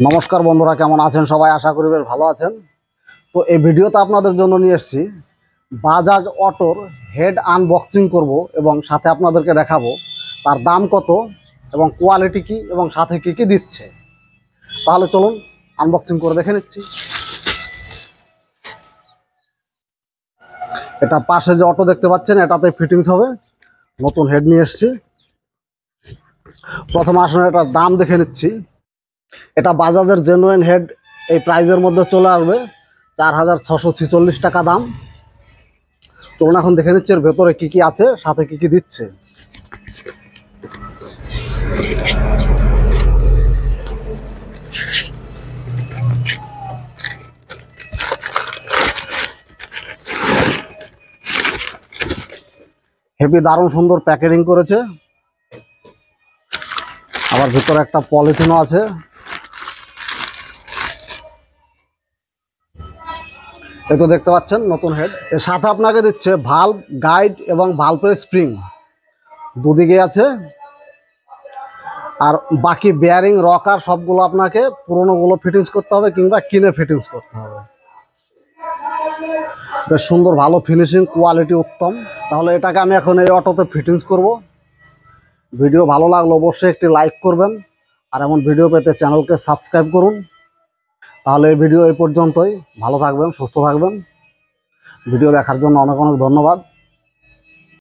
নমস্কার বন্ধুরা, কেমন আছেন সবাই? আশা করি বেশ ভালো আছেন। তো এই ভিডিওতে আপনাদের জন্য নিয়ে এসেছি বাজাজ অটোর হেড আনবক্সিং করব এবং সাথে আপনাদেরকে দেখাবো তার দাম কত এবং কোয়ালিটি কি এবং সাথে কি কি দিচ্ছে। তাহলে চলুন আনবক্সিং করে দেখে নিচ্ছি। এটা পাশে যে অটো দেখতে পাচ্ছেন, এটাতে ফিটিংস হবে। নতুন হেড নিয়ে এসেছি। প্রথমে আসলে এটার দাম দেখে নিচ্ছি। এটা বাজাজের জেনুইন হেড এই প্রাইজের মধ্যে চলে আসবে 4,646 টাকা দাম। চলুন এখন দেখে নিচ্ছি এর ভেতরে কি কি আছে, সাথে কি কি দিচ্ছে। হেভি দারুণ সুন্দর প্যাকেজিং করেছে, আবার ভেতরে একটা পলিথিনও আছে। এই তো দেখতে পাচ্ছেন নতুন হেড। এর সাথে আপনাকে দিচ্ছে ভাল্ব গাইড এবং ভাল্বের স্প্রিং দুদিকে আছে। আর বাকি বেয়ারিং রকার সবগুলো আপনাকে পুরোনোগুলো ফিটিংস করতে হবে কিংবা কিনে ফিটিংস করতে হবে। বেশ সুন্দর, ভালো ফিনিশিং, কোয়ালিটি উত্তম। তাহলে এটাকে আমি এখন এই অটোতে ফিটিংস করব। ভিডিও ভালো লাগলে অবশ্যই একটি লাইক করবেন, আর এমন ভিডিও পেতে চ্যানেলকে সাবস্ক্রাইব করুন। তাহলে এই ভিডিও এই পর্যন্তই। ভালো থাকবেন, সুস্থ থাকবেন। ভিডিও দেখার জন্য অনেক অনেক ধন্যবাদ।